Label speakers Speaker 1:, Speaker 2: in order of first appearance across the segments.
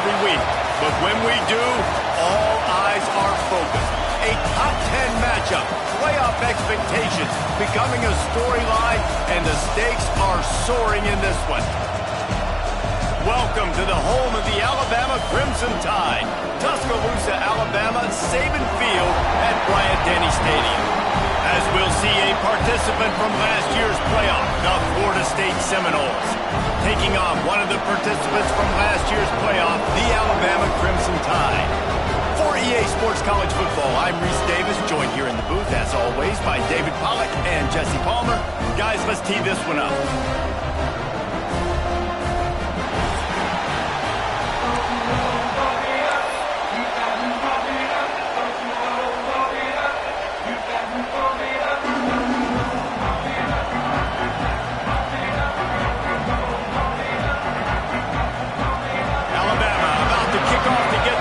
Speaker 1: every week, but when we do, all eyes are focused. A top 10 matchup, playoff expectations becoming a storyline, and the stakes are soaring in this one. Welcome to the home of the Alabama Crimson Tide, Tuscaloosa, Alabama, Saban Field at Bryant-Denny Stadium. As we'll see a participant from last year's playoff, the Florida State Seminoles, taking on one of the participants from last year's playoff, the Alabama Crimson Tide. For EA Sports College Football, I'm Reese Davis, joined here in the booth, as always, by David Pollack and Jesse Palmer. Guys, let's tee this one up.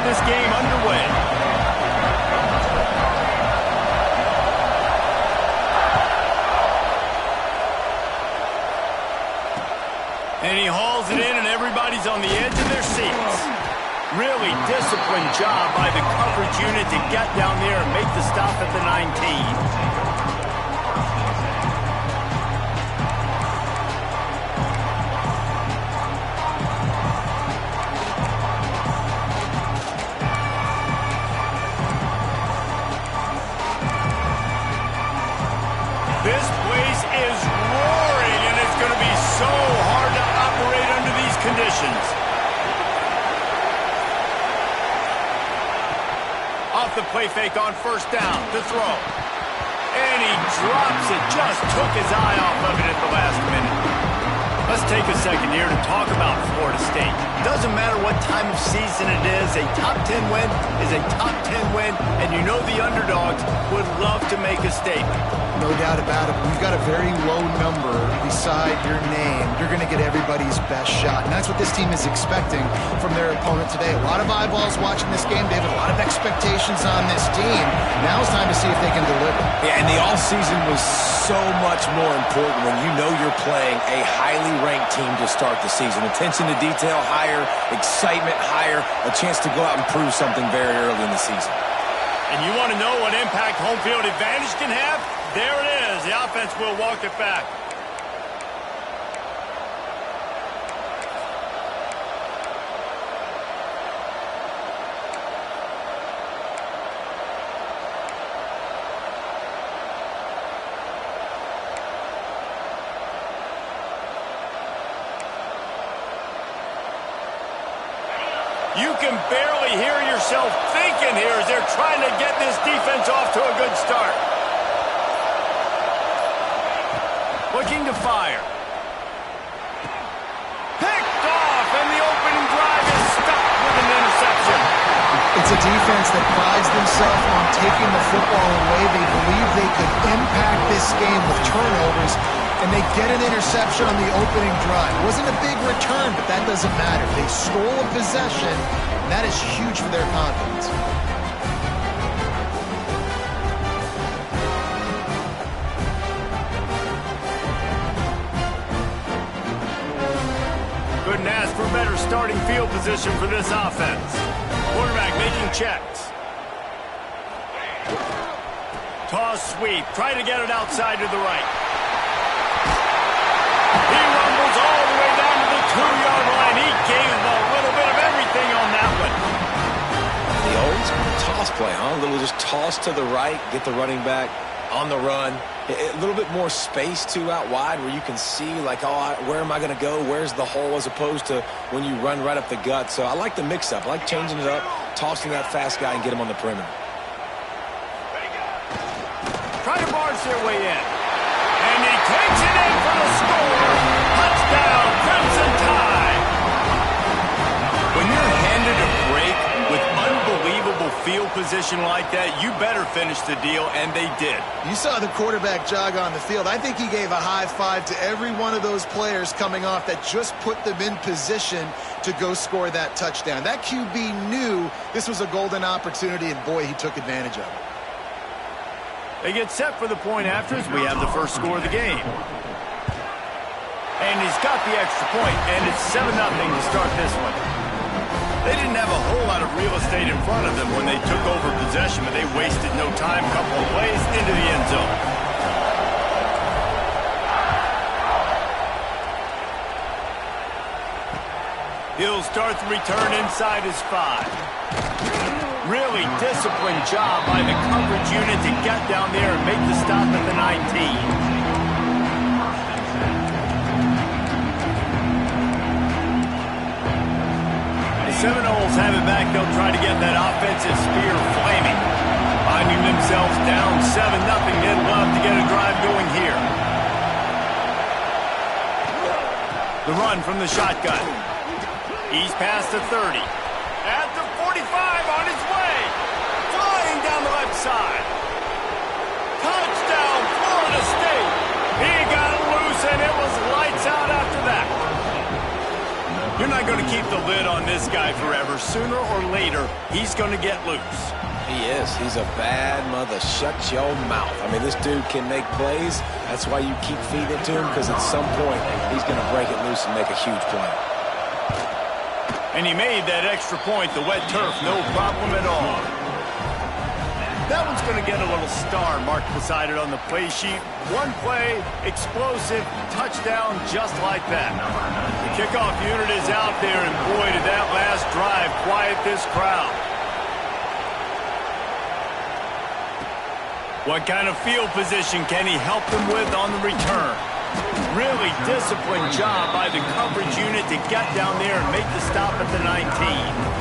Speaker 1: This game underway. And he hauls it in, and everybody's on the edge of their seats. Really disciplined job by the coverage unit to get down there and make the stop at the 19. This place is roaring, and it's going to be so hard to operate under these conditions. Off the play fake on first down, the throw. And he drops it, just took his eye off of it at the last minute. Let's take a second here to talk about Florida State. Doesn't matter what time of season it is, a top 10 win is a top 10 win, and you know the underdogs would love to make a statement.
Speaker 2: No doubt about it. We've got a very low number beside your name. You're going to get everybody's best shot, and that's what this team is expecting from their opponent today. A lot of eyeballs watching this game, David. A lot of expectations on this team. Now it's time to see if they can deliver.
Speaker 3: Yeah, and the offseason was so much more important when you know you're playing a highly ranked team to start the season. Attention to detail higher, excitement higher, a chance to go out and prove something very early in the season.
Speaker 1: And you want to know what impact home field advantage can have? There it is. The offense will walk it back. You can barely hear yourself thinking here as they're trying to get this defense off to a good start. Looking to fire. Picked off, and the opening drive is stopped with an interception.
Speaker 2: It's a defense that prides themselves on taking the football away. They believe they could impact this game with turnovers, and they get an interception on the opening drive. It wasn't a big return, but that doesn't matter. They stole a possession, and that is huge for their confidence.
Speaker 1: Couldn't ask for better starting field position for this offense. Quarterback making checks. Toss sweep. Try to get it outside to the right. He rumbles all the way down to the 2-yard line. He gave him a little bit of everything on that one.
Speaker 3: The old toss play, huh? A little just toss to the right, get the running back on the run. A little bit more space, too, out wide where you can see, like, oh, where am I going to go? Where's the hole, as opposed to when you run right up the gut. So I like the mix-up. I like changing it up, tossing that fast guy and get him on the perimeter.
Speaker 1: Try to barge their way in. And he takes it in for the score. Touchdown, Crimson Tide. When you're handed a break with unbelievable field position like that, you better finish the deal, and they did.
Speaker 2: You saw the quarterback jog on the field. I think he gave a high five to every one of those players coming off that just put them in position to go score that touchdown. That QB knew this was a golden opportunity, and boy, he took advantage of it.
Speaker 1: They get set for the point after as we have the first score of the game. And he's got the extra point, and it's 7-0 to start this one. They didn't have a whole lot of real estate in front of them when they took over possession, but they wasted no time. Couple of plays into the end zone. He'll start the return inside his 5. Really disciplined job by the coverage unit to get down there and make the stop at the 19. Seminoles have it back. They'll try to get that offensive spear flaming. Finding themselves down 7-0. They'd love to get a drive going here. The run from the shotgun. He's past the 30. At the 45 on his way. Flying down the left side. Touchdown, Florida State. He got loose and it was lights out after that. You're not going to keep the lid on this guy forever. Sooner or later, he's going to get loose.
Speaker 3: He is. He's a bad mother. Shut your mouth. I mean, this dude can make plays. That's why you keep feeding it to him, because at some point, he's going to break it loose and make a huge play.
Speaker 1: And he made that extra point. The wet turf, no problem at all. That one's going to get a little star marked beside it on the play sheet. One play, explosive, touchdown, just like that. The kickoff unit is out there, and boy, did that last drive quiet this crowd. What kind of field position can he help them with on the return? Really disciplined job by the coverage unit to get down there and make the stop at the 19.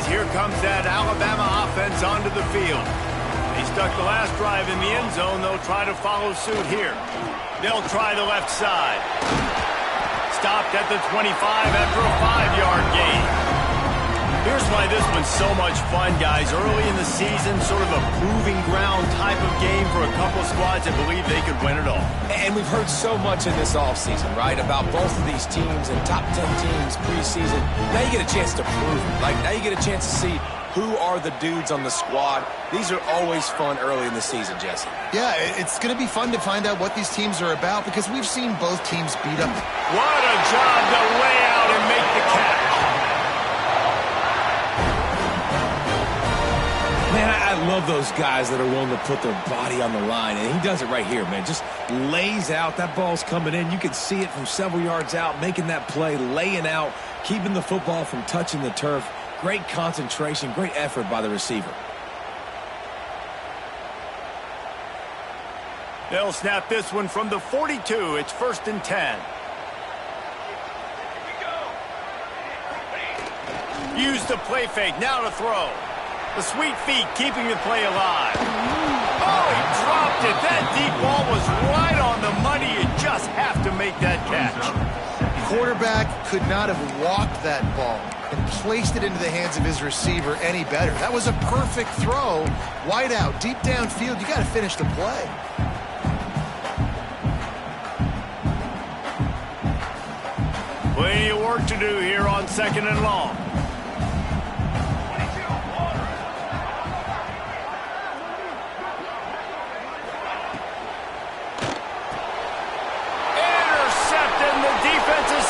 Speaker 1: Here comes that Alabama offense onto the field. They stuck the last drive in the end zone. They'll try to follow suit here. They'll try the left side. Stopped at the 25 after a 5-yard gain. Here's why this one's so much fun, guys. Early in the season, sort of a proving ground type of game for a couple squads that believe they could win it all.
Speaker 3: And we've heard so much in this offseason, right, about both of these teams and top 10 teams preseason. Now you get a chance to prove it. Like, now you get a chance to see who are the dudes on the squad. These are always fun early in the season, Jesse.
Speaker 2: Yeah, it's going to be fun to find out what these teams are about because we've seen both teams beat up.
Speaker 1: What a job to lay out and make the catch.
Speaker 3: Man, I love those guys that are willing to put their body on the line, and he does it right here, man. Just lays out. That ball's coming in. You can see it from several yards out, making that play, laying out, keeping the football from touching the turf. Great concentration, great effort by the receiver.
Speaker 1: They'll snap this one from the 42. It's 1st and 10. Use the play fake. Now to throw. The sweet feet keeping the play alive. Oh, he dropped it. That deep ball was right on the money. You just have to make that catch.
Speaker 2: Quarterback could not have walked that ball and placed it into the hands of his receiver any better. That was a perfect throw. Wide out, deep downfield. You got to finish the play.
Speaker 1: Plenty of work to do here on 2nd and long.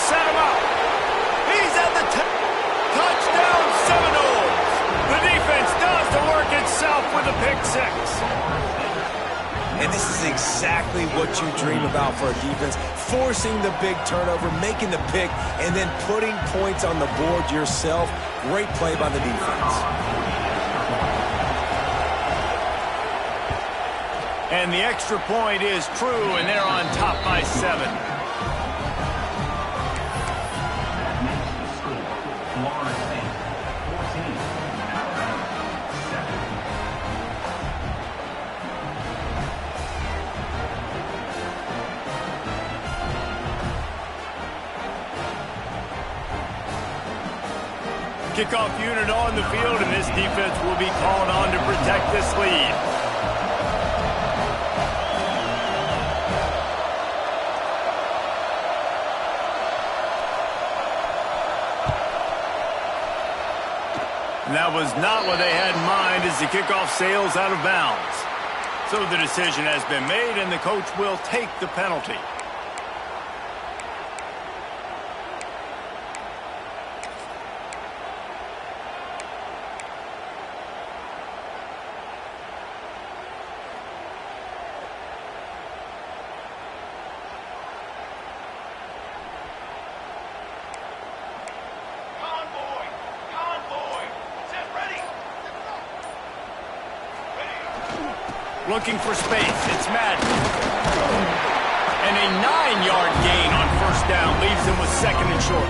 Speaker 1: Set him up. He's at the touchdown Seminoles. The defense does the work itself with a pick 6.
Speaker 3: And this is exactly what you dream about for a defense. Forcing the big turnover, making the pick, and then putting points on the board yourself. Great play by the defense.
Speaker 1: And the extra point is true, and they're on top by 7. Kickoff unit on the field, and this defense will be called on to protect this lead. And that was not what they had in mind as the kickoff sails out of bounds. So the decision has been made, and the coach will take the penalty. Looking for space. It's Madden. And a 9-yard gain on first down leaves him with second and short.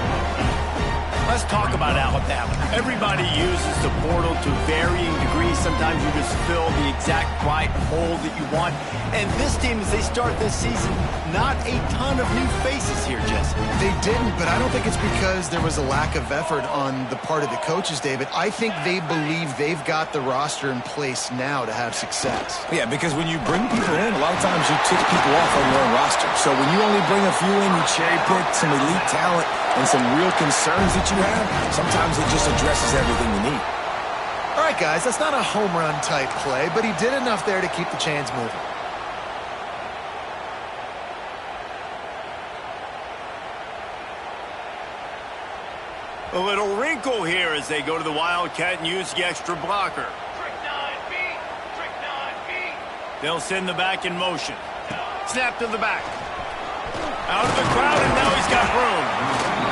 Speaker 1: Let's talk about Alabama. Everybody uses the portal to varying degrees. Sometimes you just fill the exact right hole that you want. And this team, as they start this season, not a ton of new faces here, Jesse.
Speaker 2: They didn't, but I don't think it's because there was a lack of effort on the part of the coaches, David. I think they believe they've got the roster in place now to have success.
Speaker 3: Yeah, because when you bring people in, a lot of times you tick people off on your own roster. So when you only bring a few in, you cherry pick some elite talent and some real concerns that you have, sometimes it just addresses everything you need.
Speaker 2: All right, guys, that's not a home run type play, but he did enough there to keep the chains moving.
Speaker 1: A little wrinkle here as they go to the Wildcat and use the extra blocker.
Speaker 4: Trick 9B. Trick 9B.
Speaker 1: They'll send the back in motion. Snap to the back. Out of the crowd, and now he's got room.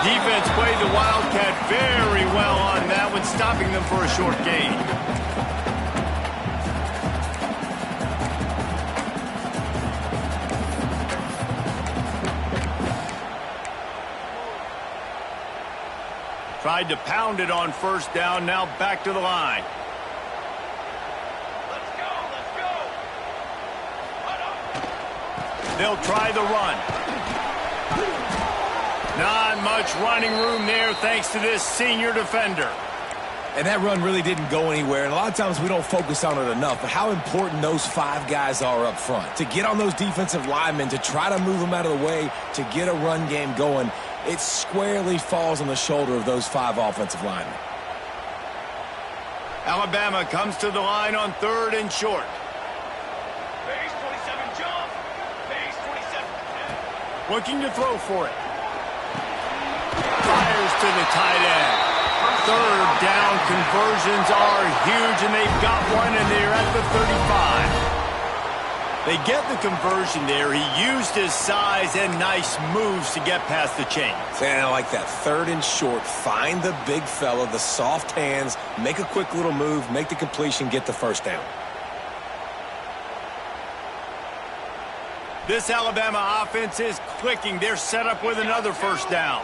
Speaker 1: Defense played the Wildcat very well on that one, stopping them for a short gain. Tried to pound it on first down, now back to the line.
Speaker 4: Let's go. Let's go.
Speaker 1: They'll try the run. Not much running room there thanks to this senior defender.
Speaker 3: And that run really didn't go anywhere. And a lot of times we don't focus on it enough, but how important those 5 guys are up front. To get on those defensive linemen, to try to move them out of the way, to get a run game going, it squarely falls on the shoulder of those 5 offensive linemen.
Speaker 1: Alabama comes to the line on third and short.
Speaker 4: Base 27 jump. Base 27.
Speaker 1: Looking to throw for it. Fires to the tight end. Third down conversions are huge, and they've got one, and they're at the 35. They get the conversion there. He used his size and nice moves to get past the chains.
Speaker 3: And I like that. Third and short. Find the big fella, the soft hands, make a quick little move, make the completion, get the first down.
Speaker 1: This Alabama offense is clicking. They're set up with another first down.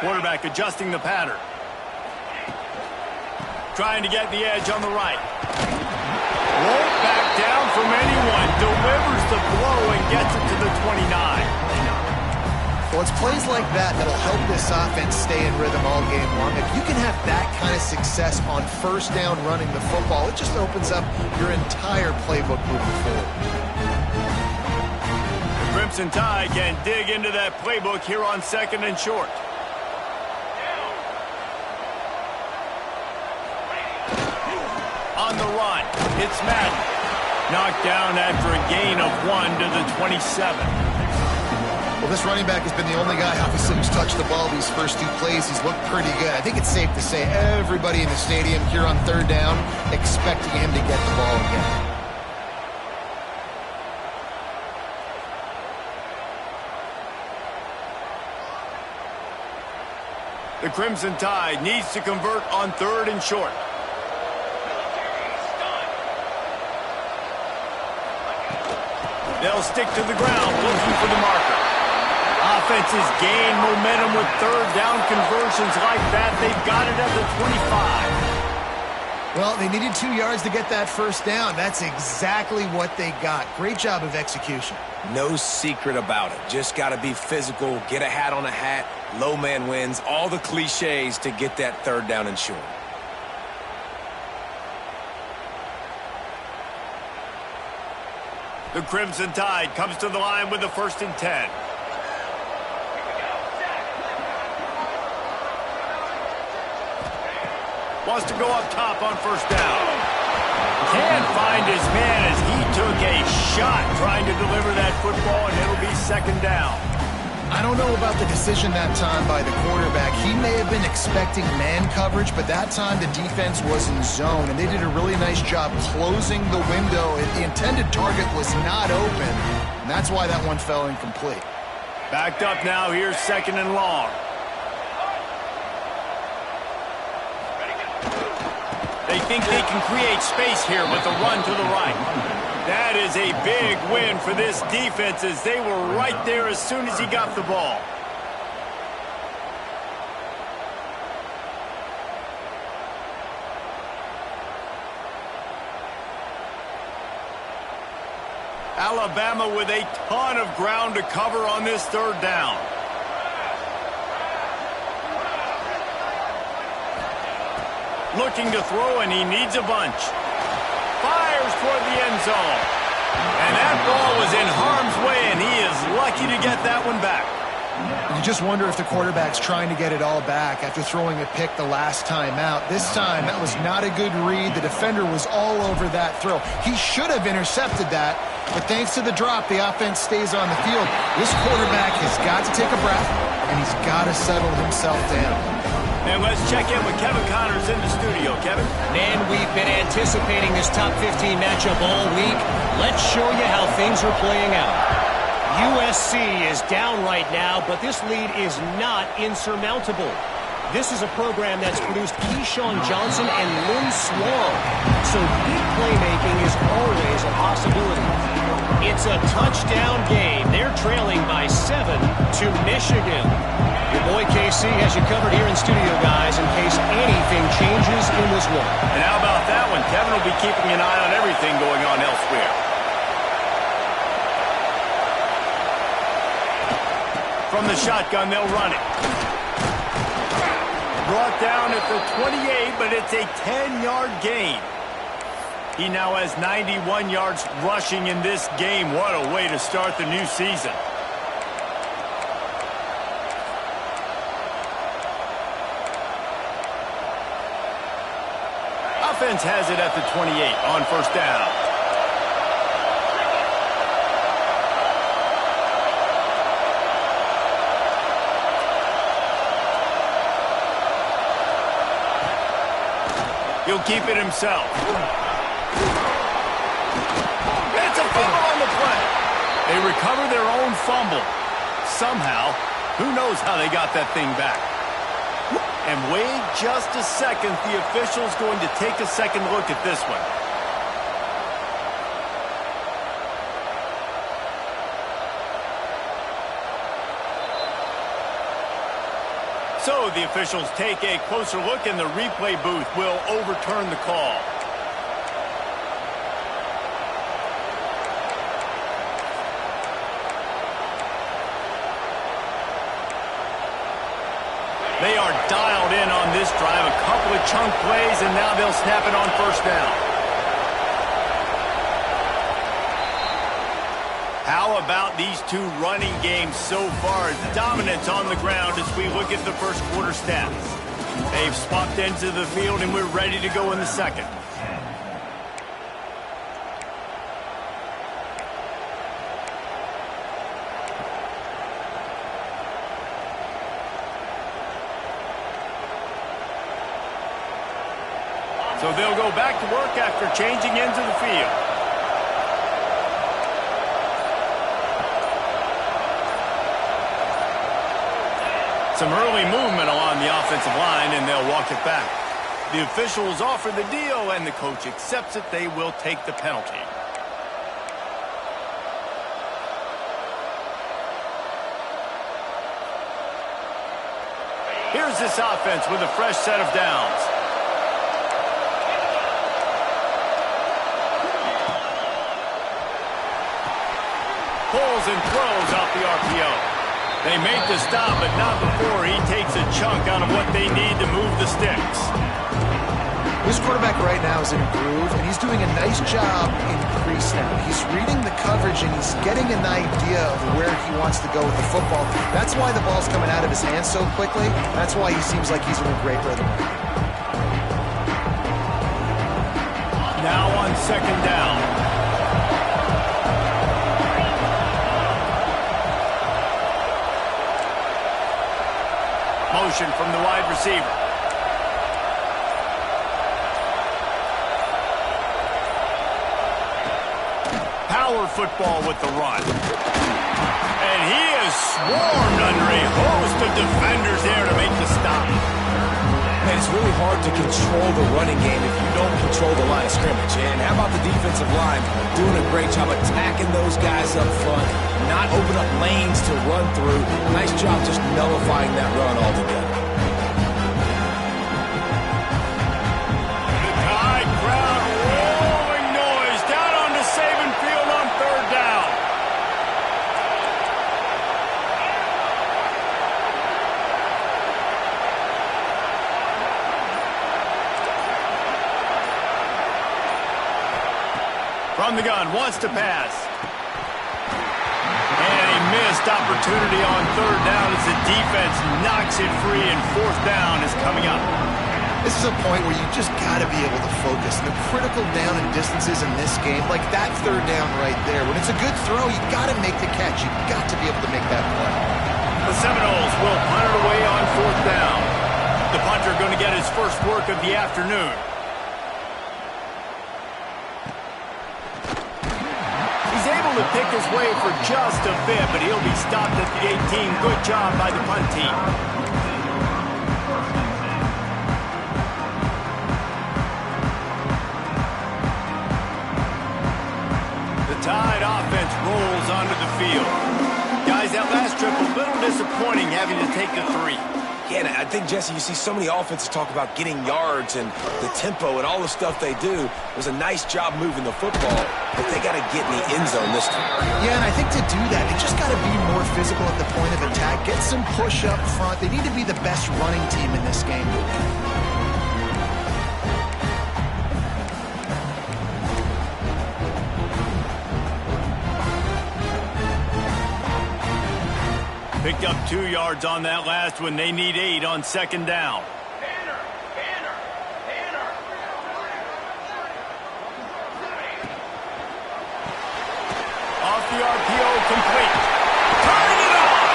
Speaker 1: Quarterback adjusting the pattern. Trying to get the edge on the right. Won't back down from anyone. Delivers the blow and gets it to the 29.
Speaker 2: Well, it's plays like that that'll help this offense stay in rhythm all game long. If you can have that kind of success on first down running the football, it just opens up your entire playbook moving forward.
Speaker 1: The Crimson Tide can dig into that playbook here on second and short. On the run, it's Madden. Knocked down after a gain of 1 to the 27.
Speaker 2: Well, this running back has been the only guy, obviously, who's touched the ball these first 2 plays. He's looked pretty good. I think it's safe to say everybody in the stadium here on third down expecting him to get the ball again.
Speaker 1: The Crimson Tide needs to convert on third and short. They'll stick to the ground, looking for the marker. Offenses gain momentum with third down conversions like that. They've got it at the 25.
Speaker 2: Well, they needed 2 yards to get that first down. That's exactly what they got. Great job of execution.
Speaker 3: No secret about it. Just got to be physical, get a hat on a hat, low man wins, all the cliches to get that third down and short.
Speaker 1: The Crimson Tide comes to the line with the first and 10. Wants to go up top on first down. Can't find his man as he took a shot trying to deliver that football, and it'll be second down.
Speaker 2: I don't know about the decision that time by the quarterback. He may have been expecting man coverage, but that time the defense was in zone, and they did a really nice job closing the window. The intended target was not open, and that's why that one fell incomplete.
Speaker 1: Backed up now. Here's second and long. They think they can create space here with the run to the right. That is a big win for this defense as they were right there as soon as he got the ball. Alabama with a ton of ground to cover on this third down. Looking to throw, and he needs a bunch. Fires toward the end zone. And that ball was in harm's way, and he is lucky to get that one back.
Speaker 2: You just wonder if the quarterback's trying to get it all back after throwing a pick the last time out. This time, that was not a good read. The defender was all over that throw. He should have intercepted that, but thanks to the drop, the offense stays on the field. This quarterback has got to take a breath, and he's got to settle himself down.
Speaker 1: And let's check in with Kevin Connors in the studio. Kevin?
Speaker 5: Man, we've been anticipating this top 15 matchup all week. Let's show you how things are playing out. USC is down right now, but this lead is not insurmountable. This is a program that's produced Keyshawn Johnson and Lynn Swann, so big playmaking is always a possibility. It's a touchdown game. They're trailing by 7 to Michigan. Your boy KC has you covered here in studio, guys, in case anything changes in this one.
Speaker 1: And how about that one? Kevin will be keeping an eye on everything going on elsewhere. From the shotgun, they'll run it. Brought down at the 28, but it's a 10-yard gain. He now has 91 yards rushing in this game. What a way to start the new season. Offense has it at the 28 on first down. He'll keep it himself. It's a fumble on the play. They recover their own fumble. Somehow, who knows how they got that thing back. And wait just a second, the official's going to take a second look at this one. So the officials take a closer look, and the replay booth will overturn the call. They are dialed in on this drive. A couple of chunk plays, and now they'll snap it on first down. How about these two running games so far? Dominance on the ground as we look at the first quarter stats. They've swapped into the field, and we're ready to go in the second. So they'll go back to work after changing into the field. Some early movement along the offensive line, and they'll walk it back. The officials offer the deal, and the coach accepts it. They will take the penalty. Here's this offense with a fresh set of downs. Pulls and throws off the RPO. They make the stop, but not before he takes a chunk out of what they need to move the sticks.
Speaker 2: This quarterback right now is in a groove, and he's doing a nice job in crease now. He's reading the coverage, and he's getting an idea of where he wants to go with the football. That's why the ball's coming out of his hands so quickly. That's why he seems like he's in a great rhythm.
Speaker 1: Now on second down. Motion from the wide receiver. Power football with the run. And he is swarmed under a host of defenders there to make the stop.
Speaker 3: And it's really hard to control the running game if you don't control the line of scrimmage. And how about the defensive line doing a great job attacking those guys up front, not open up lanes to run through. Nice job just nullifying that run altogether.
Speaker 1: The Tide crowd rolling noise down onto Saban Field on third down. From the gun, wants to pass. And a missed opportunity on third down as the defense knocks it free, and fourth down is coming up.
Speaker 2: This is a point where you just got to be able to focus. And the critical down and distances in this game, like that third down right there, when it's a good throw, you got to make the catch. You got to be able to make that play.
Speaker 1: The Seminoles will punt it away on fourth down. The punter going to get his first work of the afternoon. He's able to pick his way for just a bit, but he'll be stopped at the 18. Good job by the punt team. The Tide offense rolls onto the field. Guys, that last trip a little disappointing, having to take the 3.
Speaker 3: Yeah, and I think, Jesse, you see so many offenses talk about getting yards and the tempo and all the stuff they do. It was a nice job moving the football, but they got to get in the end zone this time.
Speaker 2: Yeah, and I think to do that, they just got to be more physical at the point of attack, get some push up front. They need to be the best running team in this game.
Speaker 1: Picked up 2 yards on that last one. They need 8 on second down.
Speaker 4: Banner! Banner! Banner!
Speaker 1: Off the RPO, complete. Turning it on!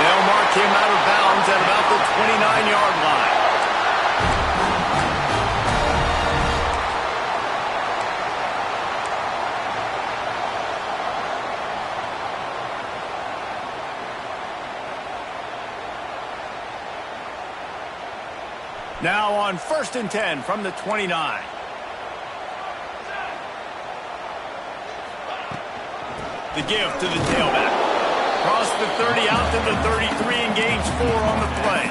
Speaker 1: They'll mark him out of bounds at about the 29-yard line. Now on 1st and 10 from the 29. The give to the tailback. Cross the 30 out to the 33 and gains 4 on the play.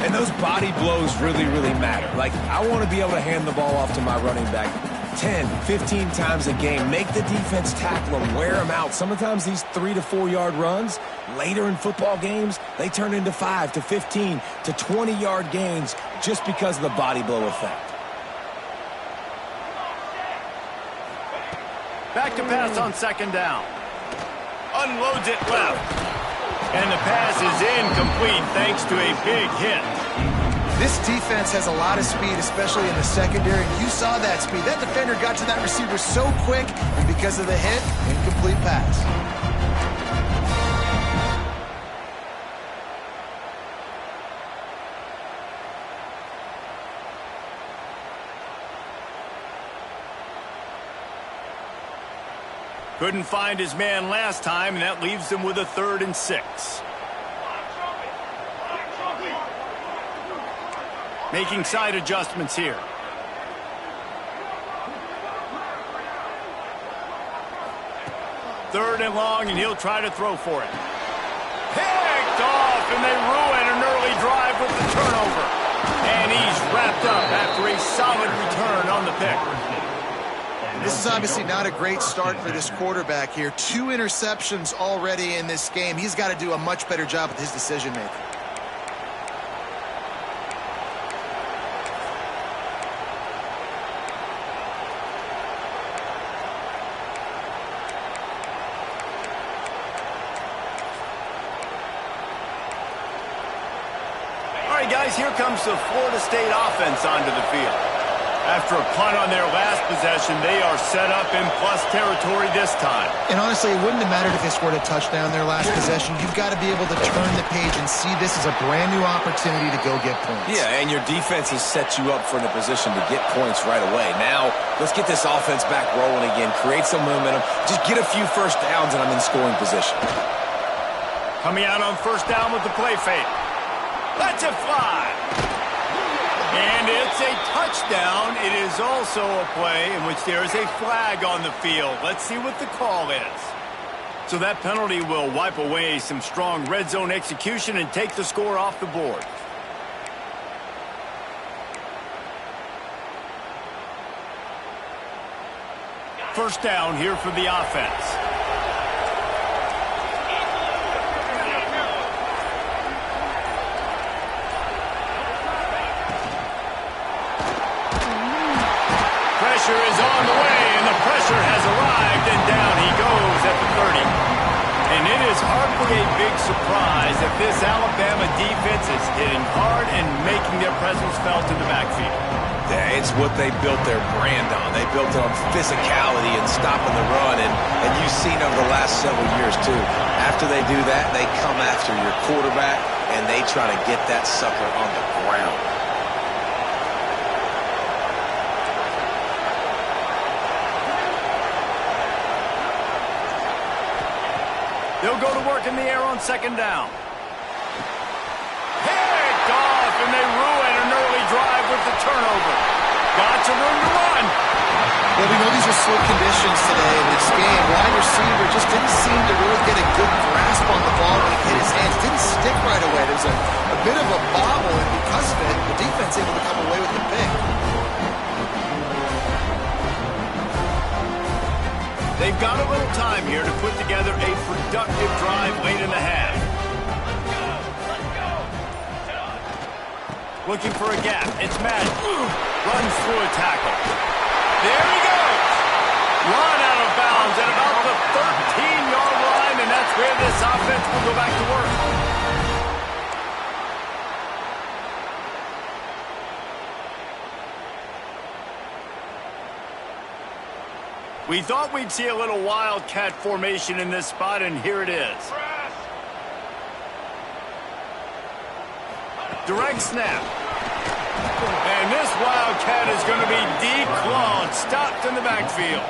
Speaker 3: And those body blows really, really matter. Like, I want to be able to hand the ball off to my running back 10, 15 times a game. Make the defense tackle them, wear them out. Sometimes these 3 to 4 yard runs, later in football games, they turn into 5 to 15 to 20 yard gains just because of the body blow effect.
Speaker 1: Back to pass on second down. Unloads it left. And the pass is incomplete thanks to a big hit.
Speaker 2: This defense has a lot of speed, especially in the secondary. You saw that speed. That defender got to that receiver so quick, and because of the hit, incomplete pass.
Speaker 1: Couldn't find his man last time, and that leaves him with a 3rd and 6. Making side adjustments here. Third and long, and he'll try to throw for it. Picked off, and they ruin an early drive with the turnover. And he's wrapped up after a solid return on the pick.
Speaker 2: This is obviously not a great start for this quarterback here. 2 interceptions already in this game. He's got to do a much better job with his decision-making.
Speaker 1: All right, guys, here comes the Florida State offense onto the field. After a punt on their last possession, they are set up in plus territory this time.
Speaker 2: And honestly, it wouldn't have mattered if they scored a touchdown their last possession. You've got to be able to turn the page and see this as a brand new opportunity to go get points.
Speaker 3: Yeah, and your defense has set you up for a position to get points right away. Now, let's get this offense back rolling again, create some momentum, just get a few first downs, and I'm in scoring position.
Speaker 1: Coming out on first down with the play fake. Let's it fly. And it's a touchdown. It is also a play in which there is a flag on the field. Let's see what the call is. So that penalty will wipe away some strong red zone execution and take the score off the board. First down here for the offense. Pressure is on the way, and the pressure has arrived, and down he goes at the 30. And it is hardly a big surprise that this Alabama defense is hitting hard and making their presence felt in the backfield.
Speaker 3: Yeah, it's what they built their brand on. They built it on physicality and stopping the run, and you've seen over the last several years, too. After they do that, they come after your quarterback, and they try to get that sucker on the ground.
Speaker 1: They'll go to work in the air on second down. Picked off, and they ruin an early drive with the turnover. Got some room to run.
Speaker 2: Well, we know these are slow conditions today in this game. Wide receiver just didn't seem to really get a good grasp on the ball when it hit his hands. Didn't stick right away. There was a bit of a bobble, and because of it, the defense able to come away with the pick.
Speaker 1: They've got a little time here to put together a productive drive late in the half. Looking for a gap. It's Madden. Runs through a tackle. There he goes. Run out of bounds at about the 13-yard line, and that's where this offense will go back to work. We thought we'd see a little wildcat formation in this spot, and here it is. Direct snap. And this wildcat is going to be declawed, stopped in the backfield.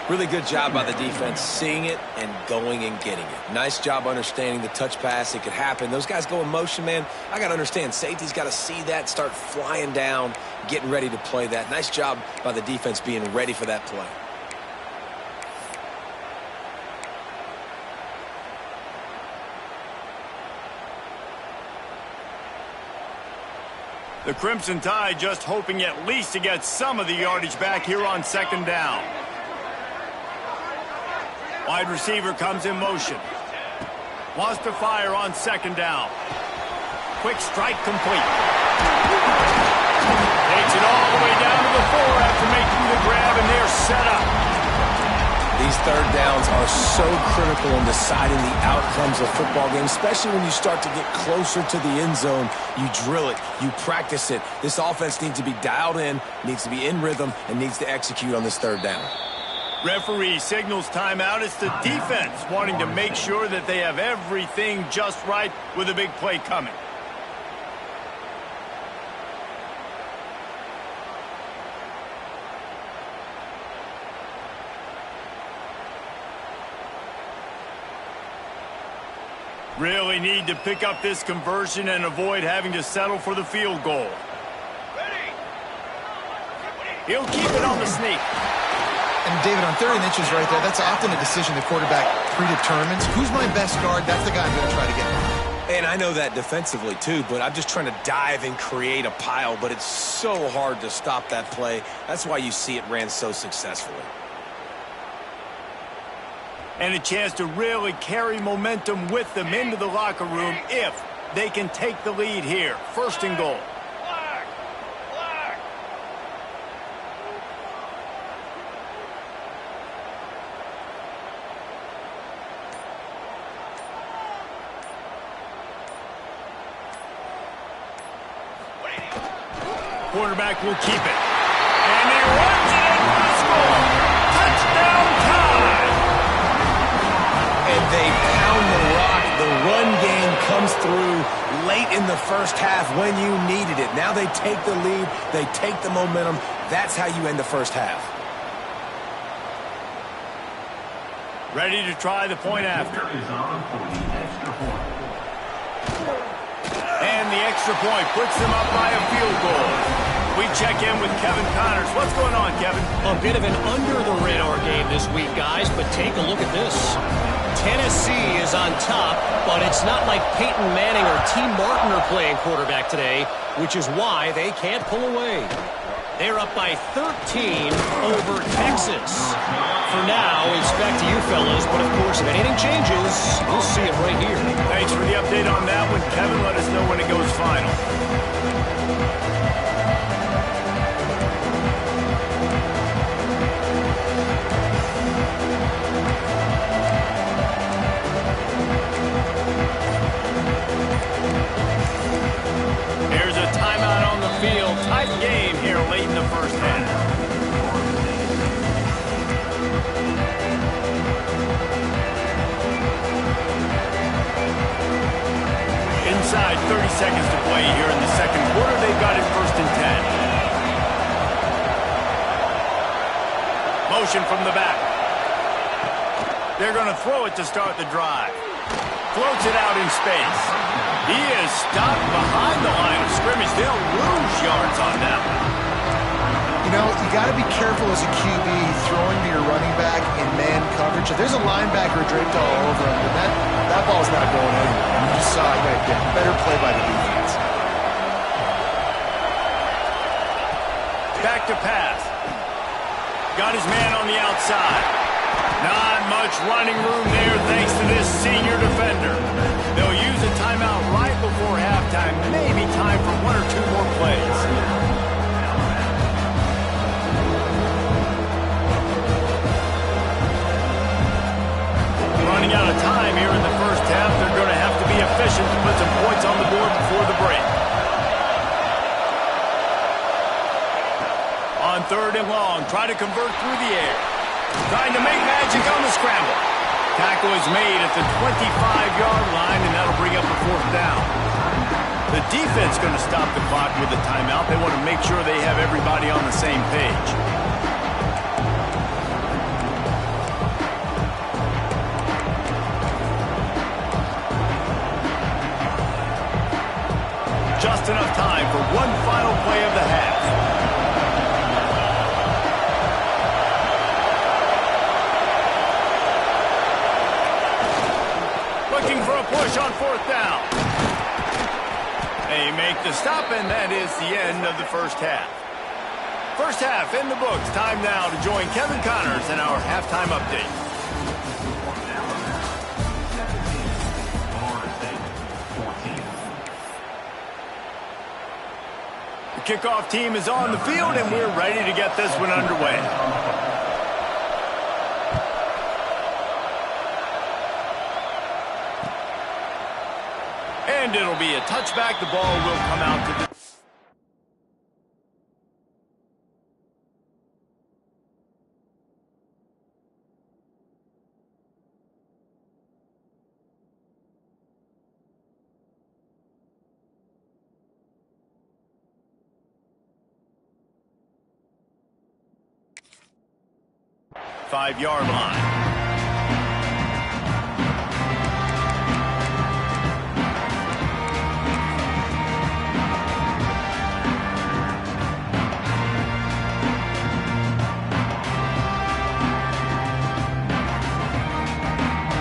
Speaker 3: Really good job by the defense, seeing it and going and getting it. Nice job understanding the touch pass. It could happen. Those guys go in motion, man. I got to understand. Safety's got to see that, start flying down, getting ready to play that. Nice job by the defense being ready for that play.
Speaker 1: The Crimson Tide just hoping at least to get some of the yardage back here on second down. Wide receiver comes in motion. Wants to fire on second down. Quick strike complete. Takes it all the way down to the 4 after making the grab, and they're set up.
Speaker 3: These third downs are so critical in deciding the outcomes of football games, especially when you start to get closer to the end zone. You drill it, you practice it. This offense needs to be dialed in, needs to be in rhythm, and needs to execute on this third down.
Speaker 1: Referee signals timeout. It's the defense wanting to make sure that they have everything just right with a big play coming. Really need to pick up this conversion and avoid having to settle for the field goal. He'll keep it on the sneak.
Speaker 2: And David, on 3rd inches right there, that's often a decision the quarterback predetermines. Who's my best guard? That's the guy I'm going to try to get by.
Speaker 3: And I know that defensively too, but I'm just trying to dive and create a pile, but it's so hard to stop that play. That's why you see it ran so successfully.
Speaker 1: And a chance to really carry momentum with them into the locker room if they can take the lead here. 1st and goal. quarterback will keep it. And he runs it in for the score. Touchdown time!
Speaker 3: And they pound the rock. The run game comes through late in the first half when you needed it. Now they take the lead. They take the momentum. That's how you end the first half.
Speaker 1: Ready to try the point after. And the extra point puts them up by a field goal. We check in with Kevin Connors. What's going on, Kevin?
Speaker 5: A bit of an under-the-radar game this week, guys, but take a look at this. Tennessee is on top, but it's not like Peyton Manning or T. Martin are playing quarterback today, which is why they can't pull away. They're up by 13 over Texas. For now, it's back to you fellas, but of course, if anything changes, we'll see it right here.
Speaker 1: Thanks for the update on that one, Kevin. Let us know when it goes final. Here's a timeout on the field. Tight game here late in the first half. Inside 30 seconds to play here in the second quarter. They've got it 1st and 10. Motion from the back. They're going to throw it to start the drive. Floats it out in space. He is stopped behind the line of scrimmage. They'll lose yards on that one.
Speaker 2: You know, you got to be careful as a QB throwing to your running back in man coverage. If there's a linebacker draped all over him, then that ball's not going anywhere. You just saw it right there. Better play by the defense.
Speaker 1: Back to pass. Got his man on the outside. Not much running room there thanks to this senior defender. They'll use a timeout right before halftime. Maybe time for 1 or 2 more plays. Running out of time here in the first half. They're going to have to be efficient to put some points on the board before the break. On 3rd and long, try to convert through the air. Trying to make magic on the scramble. Tackle is made at the 25-yard line, and that'll bring up a 4th down. The defense going to stop the clock with a timeout. They want to make sure they have everybody on the same page. Just enough time for one final play of the half. Looking for a push on 4th down. They make the stop, and that is the end of the first half. First half in the books. Time now to join Kevin Connors in our halftime update. Kickoff team is on the field, and we're ready to get this one underway. And it'll be a touchback. The ball will come out to the... Five-yard line.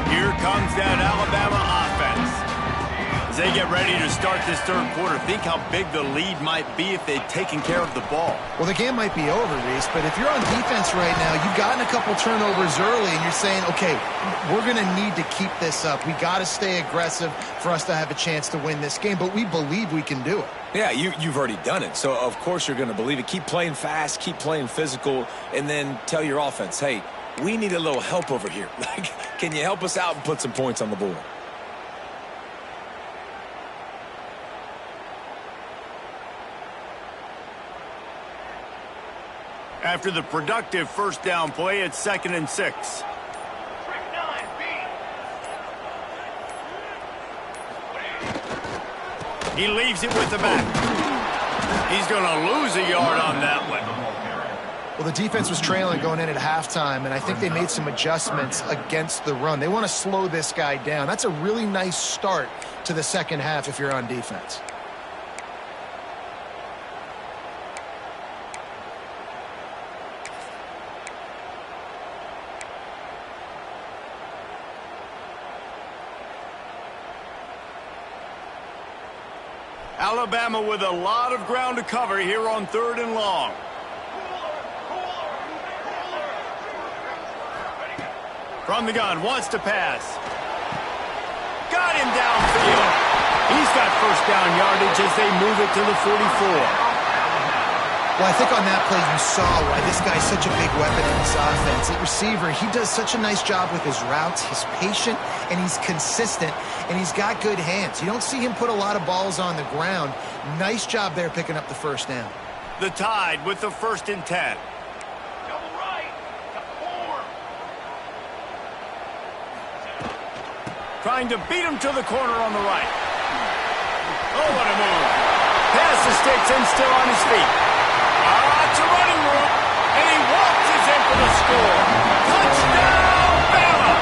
Speaker 1: Here comes that Alabama offense. As they get ready to start this third quarter, think how big the lead might be if they'd taken care of the ball.
Speaker 2: Well, the game might be over, Reese, but if you're on defense right now, you've gotten a couple turnovers early, and you're saying, okay, we're going to need to keep this up. We got to stay aggressive for us to have a chance to win this game, but we believe we can do it.
Speaker 3: Yeah, you've already done it, so of course you're going to believe it. Keep playing fast, keep playing physical, and then tell your offense, hey, we need a little help over here. Like, can you help us out and put some points on the board?
Speaker 1: After the productive first down play, it's 2nd and 6. He leaves it with the back. He's going to lose a yard on that one.
Speaker 2: Well, the defense was trailing going in at halftime, and I think they made some adjustments against the run. They want to slow this guy down. That's a really nice start to the second half if you're on defense.
Speaker 1: Alabama with a lot of ground to cover here on 3rd and long. From the gun, wants to pass. Got him downfield. He's got first down yardage as they move it to the 44.
Speaker 2: Well, I think on that play you saw why this guy's such a big weapon in this offense. At receiver, he does such a nice job with his routes. He's patient, and he's consistent, and he's got good hands. You don't see him put a lot of balls on the ground. Nice job there picking up the first down.
Speaker 1: The Tide with the 1st and 10.
Speaker 4: Double right. Double 4.
Speaker 1: Trying to beat him to the corner on the right. Oh, what a move. Pass the sticks and still on his feet. Lots of running room, and he waltzes in for the score. Touchdown, Bama!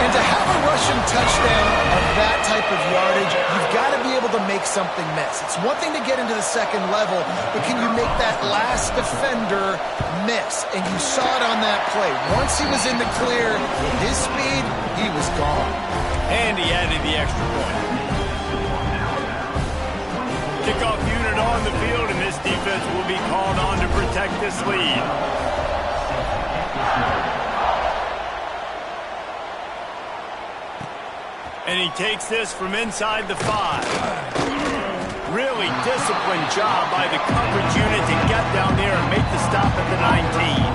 Speaker 2: And to have a rushing touchdown of that type of yardage, you've got to be able to make something miss. It's one thing to get into the second level, but can you make that last defender miss? And you saw it on that play. Once he was in the clear, with his speed, he was gone.
Speaker 1: And he added the extra point. Kickoff unit on the field, and this defense will be called on to protect this lead. And he takes this from inside the 5. Really disciplined job by the coverage unit to get down there and make the stop at the 19.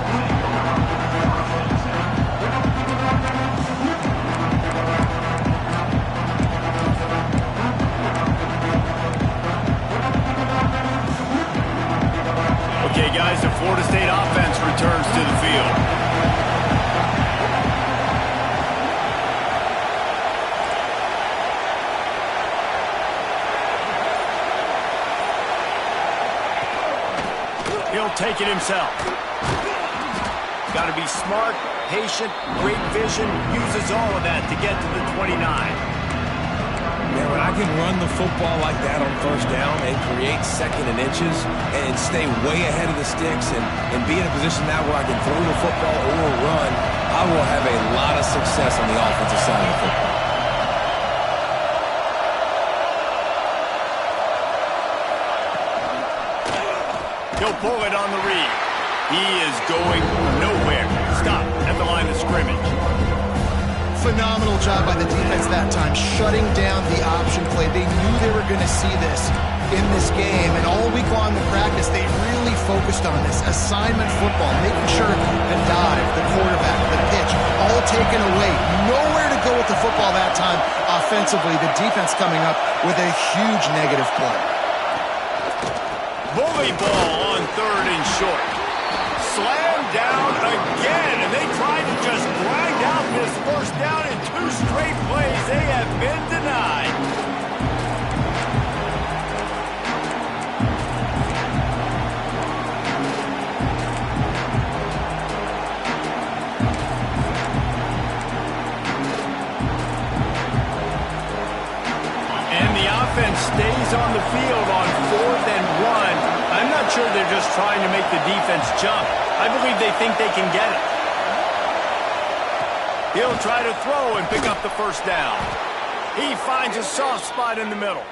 Speaker 1: Okay, guys, the Florida State offense returns to the field. He'll take it himself. Got to be smart, patient, great vision, uses all of that to get to the 29.
Speaker 3: Man, when I can run the football like that on first down and create 2nd and inches and stay way ahead of the sticks and be in a position now where I can throw the football or run, I will have a lot of success on the offensive side of the football.
Speaker 1: He'll pull it on the read. He is going nowhere. Stop at the line of scrimmage.
Speaker 2: Phenomenal job by the defense that time, shutting down the option play. They knew they were going to see this in this game, and all week long in practice, they really focused on this assignment football, making sure the dive, the quarterback, the pitch, all taken away. Nowhere to go with the football that time offensively. The defense coming up with a huge negative play.
Speaker 1: Bully ball on 3rd and short. Slam down again, and they tried to just grind out this first down in 2 straight plays. They have been denied. And the offense stays on the field on 4th and 1. I'm not sure they're just trying to make the defense jump. I believe they think they can get it. He'll try to throw and pick up the first down. He finds a soft spot in the middle.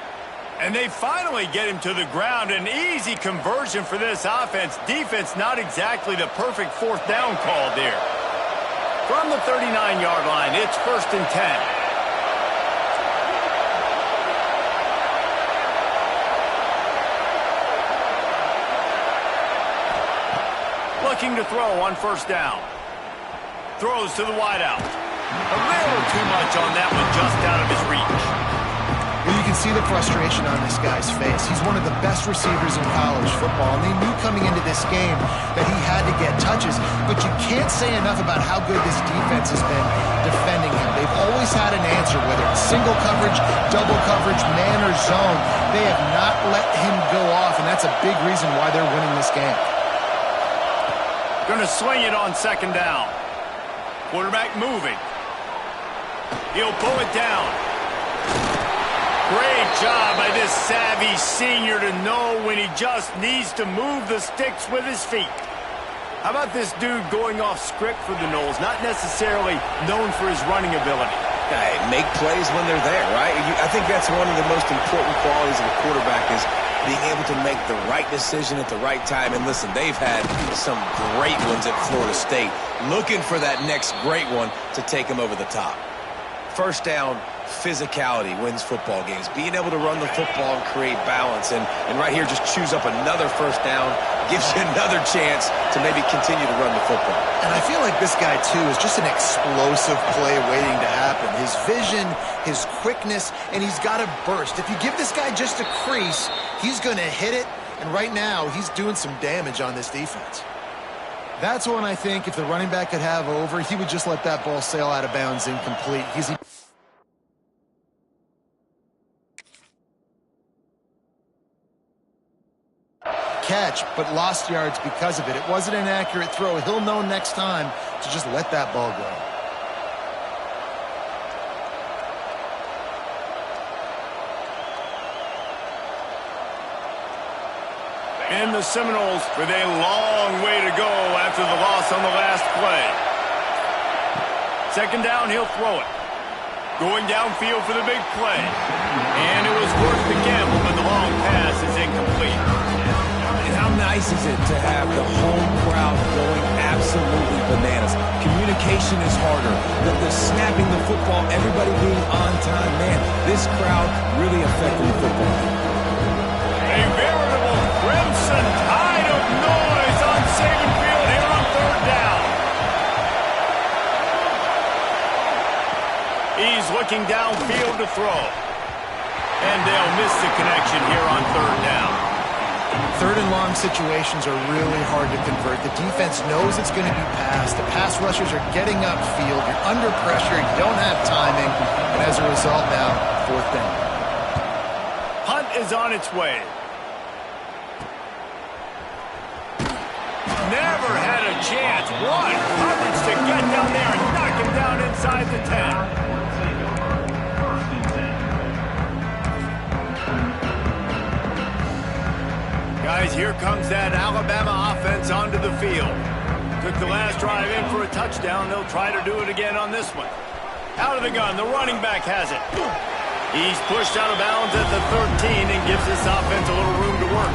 Speaker 1: And they finally get him to the ground. An easy conversion for this offense. Defense not exactly the perfect 4th down call there. From the 39-yard line, it's 1st and 10. Looking to throw on first down. Throws to the wideout. A little too much on that one, just out of his reach.
Speaker 2: Well, you can see the frustration on this guy's face. He's one of the best receivers in college football, and they knew coming into this game that he had to get touches, but you can't say enough about how good this defense has been defending him. They've always had an answer, whether it's single coverage, double coverage, man or zone. They have not let him go off, and that's a big reason why they're winning this game.
Speaker 1: Going to swing it on second down. Quarterback moving. He'll pull it down. Great job by this savvy senior to know when he just needs to move the sticks with his feet. How about this dude going off script for the Noles, not necessarily known for his running ability?
Speaker 3: Hey, make plays when they're there, right? I think that's one of the most important qualities of a quarterback is being able to make the right decision at the right time. And listen, they've had some great ones at Florida State. Looking for that next great one to take them over the top. First down, physicality wins football games. Being able to run the football and create balance. And right here, just choose up another first down. Gives you another chance to maybe continue to run the football.
Speaker 2: And I feel like this guy, too, is just an explosive play waiting to happen. His vision, his quickness, and he's got a burst. If you give this guy just a crease, he's going to hit it. And right now, he's doing some damage on this defense. That's one I think if the running back could have over, he would just let that ball sail out of bounds incomplete. Catch, but lost yards because of it. It wasn't an accurate throw. He'll know next time to just let that ball go.
Speaker 1: And the Seminoles with a long way to go after the loss on the last play. Second down, he'll throw it. Going downfield for the big play. And it was worth the gamble, but the long pass is incomplete.
Speaker 3: And how nice is it to have the home crowd going absolutely bananas? Communication is harder. The snapping the football, everybody being on time. Man, this crowd really affecting the football.
Speaker 1: A veritable crimson tide of noise on Saban Field here on third down. He's looking downfield to throw. And they'll miss the connection here on third down.
Speaker 2: Third and long situations are really hard to convert. The defense knows it's going to be passed. The pass rushers are getting upfield. You're under pressure. You don't have timing. And as a result now, fourth down.
Speaker 1: Punt is on its way. Never had a chance. One coverage to get down there and knock him down inside the 10. Guys, here comes that Alabama offense onto the field. Took the last drive in for a touchdown. They'll try to do it again on this one. Out of the gun, the running back has it. He's pushed out of bounds at the 13 and gives this offense a little room to work.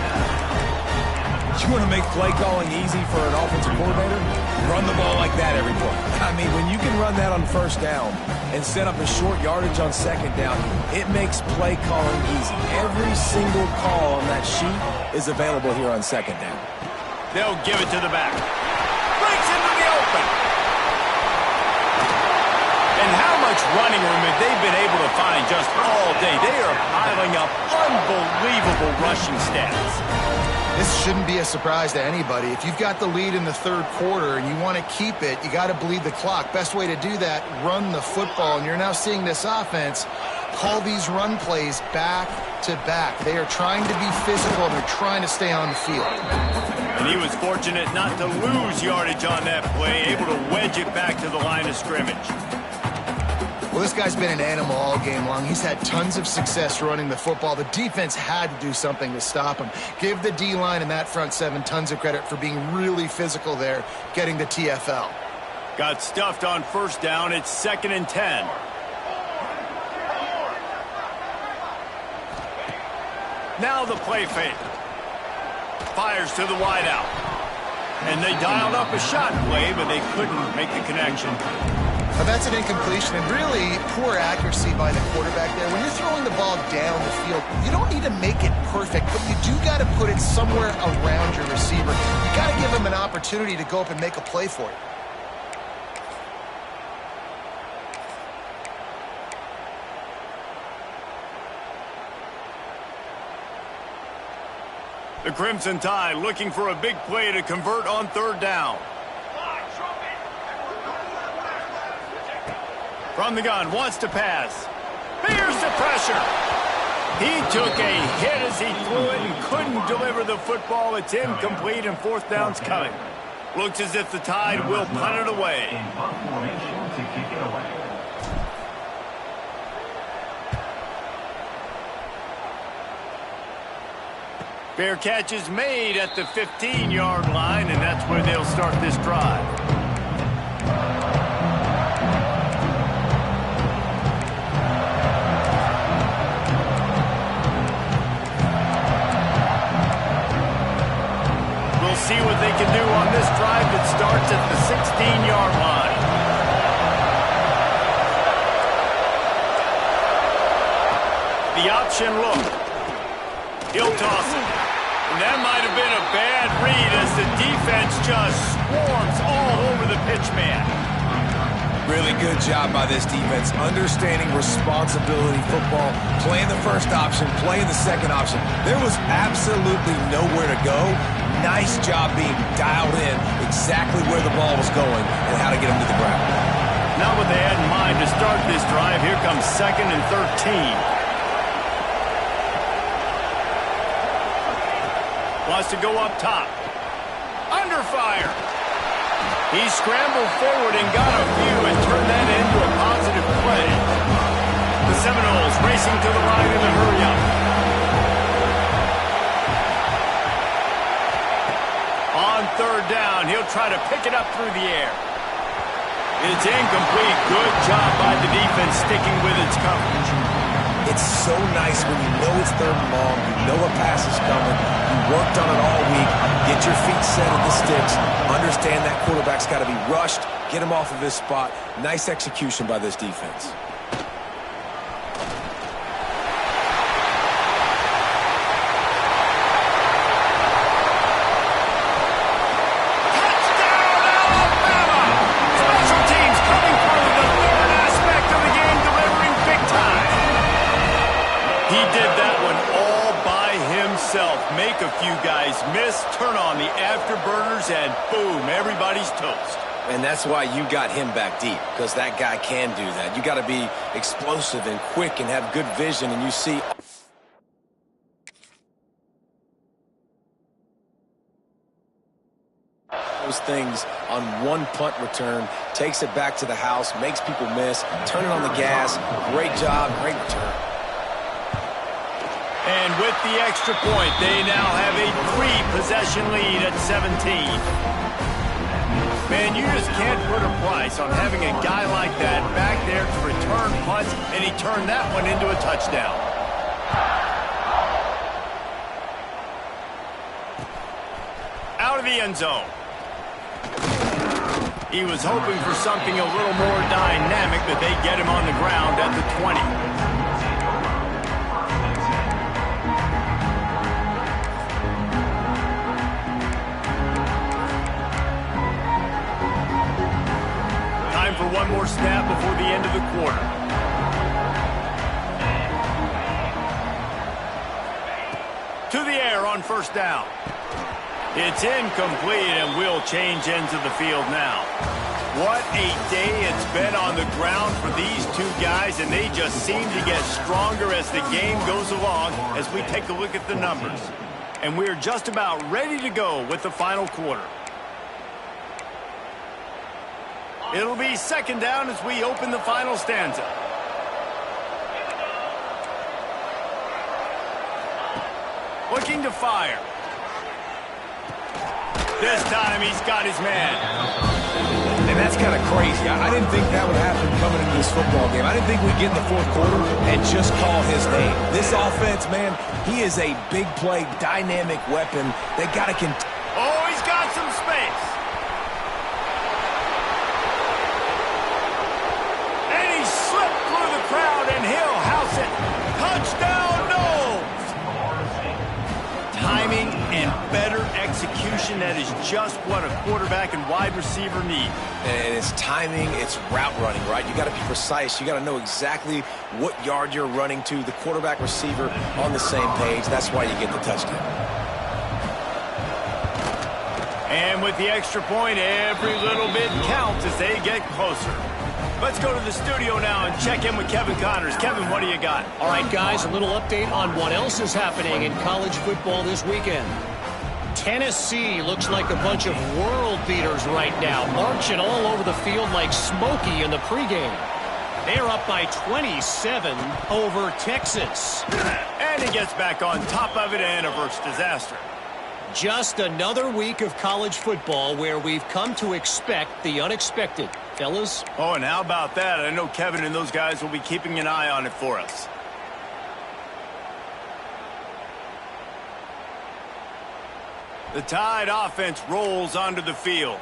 Speaker 3: You want to make play calling easy for an offensive coordinator? Run the ball like that every play. I mean, when you can run that on first down and set up a short yardage on second down, it makes play calling easy. Every single call on that sheet is available here on second down.
Speaker 1: They'll give it to the back. Breaks into the open. And how much running room have they been able to find just all day? They are piling up unbelievable rushing stats.
Speaker 2: This shouldn't be a surprise to anybody. If you've got the lead in the third quarter and you want to keep it, you got to bleed the clock. Best way to do that, run the football. And you're now seeing this offense call these run plays back to back. They are trying to be physical and they're trying to stay on the field.
Speaker 1: And he was fortunate not to lose yardage on that play, able to wedge it back to the line of scrimmage.
Speaker 2: Well, this guy's been an animal all game long. He's had tons of success running the football. The defense had to do something to stop him. Give the D-line and that front seven tons of credit for being really physical there, getting the TFL.
Speaker 1: Got stuffed on first down. It's 2nd and 10. Now the play fake. Fires to the wideout. And they dialed up a shot play, but they couldn't make the connection.
Speaker 2: Now that's an incompletion and really poor accuracy by the quarterback there. When you're throwing the ball down the field, you don't need to make it perfect, but you do got to put it somewhere around your receiver. You got to give him an opportunity to go up and make a play for you.
Speaker 1: The Crimson Tide looking for a big play to convert on third down. From the gun, wants to pass. Fears the pressure. He took a hit as he threw it and couldn't deliver the football. It's incomplete and fourth down's coming. Looks as if the Tide will punt it away. Fair catch is made at the 15-yard line, and that's where they'll start this drive. We'll see what they can do on this drive that starts at the 16-yard line. The option look. He'll toss it. And that might have been a bad read as the defense just swarms all over the pitch man.
Speaker 3: Really good job by this defense, understanding responsibility football, playing the first option, playing the second option. There was absolutely nowhere to go. Nice job being dialed in exactly where the ball was going and how to get him to the ground.
Speaker 1: Not what they had in mind to start this drive. Here comes 2nd and 13. Wants to go up top. Under fire. He scrambled forward and got a few and turned that into a positive play. The Seminoles racing to the line in a hurry-up. On third down, he'll try to pick it up through the air. It's incomplete. Good job by the defense sticking with its coverage.
Speaker 3: It's so nice when you know it's third and long, you know a pass is coming, you worked on it all week, get your feet set at the sticks, understand that quarterback's got to be rushed, get him off of his spot. Nice execution by this defense.
Speaker 1: Make a few guys miss, turn on the afterburners, and boom, everybody's toast.
Speaker 3: And that's why you got him back deep, because that guy can do that. You got to be explosive and quick and have good vision, and you see those things on one punt return, takes it back to the house, makes people miss, turn it on the gas. Great job, great return.
Speaker 1: And with the extra point, they now have a 3-possession lead at 17. Man, you just can't put a price on having a guy like that back there to return punts, and he turned that one into a touchdown. Out of the end zone. He was hoping for something a little more dynamic, but they get him on the ground at the 20. For one more snap before the end of the quarter. To the air on first down. It's incomplete and will change ends of the field now. What a day it's been on the ground for these two guys, and they just seem to get stronger as the game goes along as we take a look at the numbers. And we're just about ready to go with the final quarter. It'll be second down as we open the final stanza. Looking to fire. This time he's got his man.
Speaker 3: And that's kind of crazy. I didn't think that would happen coming into this football game. I didn't think we'd get in the fourth quarter and just call his name. This offense, man, he is a big play, dynamic weapon. They got to continue.
Speaker 1: Oh, he's got some space. Crowd, and he'll house it. Touchdown, no! Timing and better execution, that is just what a quarterback and wide receiver need.
Speaker 3: And it's timing, it's route running, right? You got to be precise. You got to know exactly what yard you're running to. The quarterback receiver on the same page. That's why you get the touchdown.
Speaker 1: And with the extra point, every little bit counts as they get closer. Let's go to the studio now and check in with Kevin Connors. Kevin, what do you got?
Speaker 5: All right, guys, a little update on what else is happening in college football this weekend. Tennessee looks like a bunch of world beaters right now, marching all over the field like Smokey in the pregame. They're up by 27 over Texas.
Speaker 1: And he gets back on top of it and averts disaster.
Speaker 5: Just another week of college football where we've come to expect the unexpected. Fellas?
Speaker 1: Oh, and how about that? I know Kevin and those guys will be keeping an eye on it for us. The Tide offense rolls onto the field.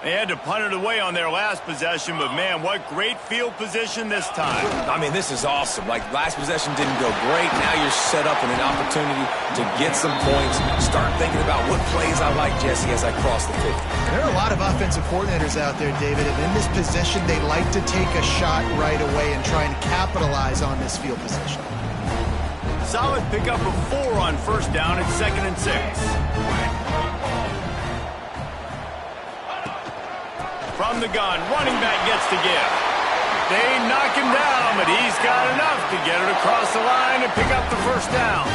Speaker 1: They had to punt it away on their last possession, but man, what great field position this time.
Speaker 3: I mean, this is awesome. Like, last possession didn't go great. Now you're set up in an opportunity to get some points. Start thinking about what plays I like, Jesse, as I cross the 50.
Speaker 2: There are a lot of offensive coordinators out there, David, and in this position, they like to take a shot right away and try and capitalize on this field position.
Speaker 1: Solid pickup of 4 on first down at 2nd and 6. From the gun, running back gets to give. They knock him down, but he's got enough to get it across the line and pick up the first down.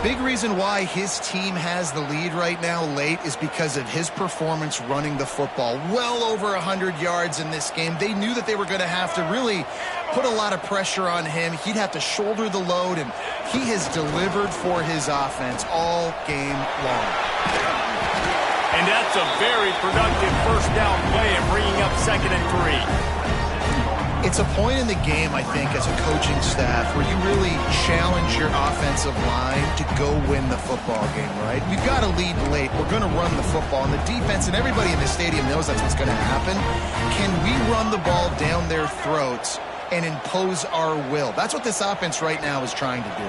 Speaker 2: Big reason why his team has the lead right now late is because of his performance running the football. Well over 100 yards in this game. They knew that they were going to have to really put a lot of pressure on him. He'd have to shoulder the load, and he has delivered for his offense all game long.
Speaker 1: And that's a very productive first down play and bringing up 2nd and 3.
Speaker 2: It's a point in the game, I think, as a coaching staff where you really challenge your offensive line to go win the football game, right? We've got to lead late. We're going to run the football. And the defense and everybody in the stadium knows that's what's going to happen. Can we run the ball down their throats and impose our will? That's what this offense right now is trying to do.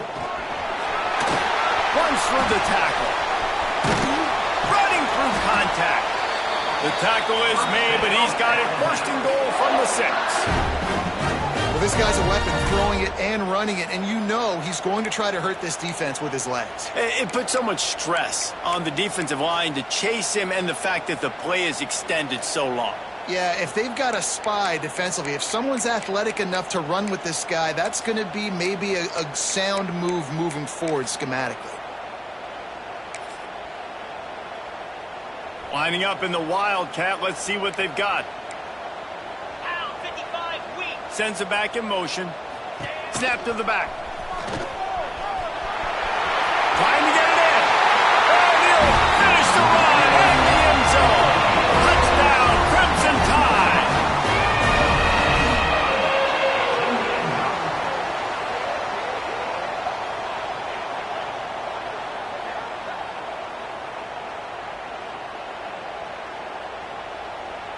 Speaker 1: Runs through the tackle. Running through contact. The tackle is made, but he's got it first and goal from the 6.
Speaker 2: Well, this guy's a weapon, throwing it and running it, and you know he's going to try to hurt this defense with his legs.
Speaker 1: It puts so much stress on the defensive line to chase him and the fact that the play is extended so long.
Speaker 2: Yeah, if they've got a spy defensively, if someone's athletic enough to run with this guy, that's going to be maybe a sound move moving forward schematically.
Speaker 1: Lining up in the Wildcat. Let's see what they've got. Sends it back in motion. Snap to the back. Trying to get it in. And he'll finish the run at the end zone. Touchdown, Crimson Tide.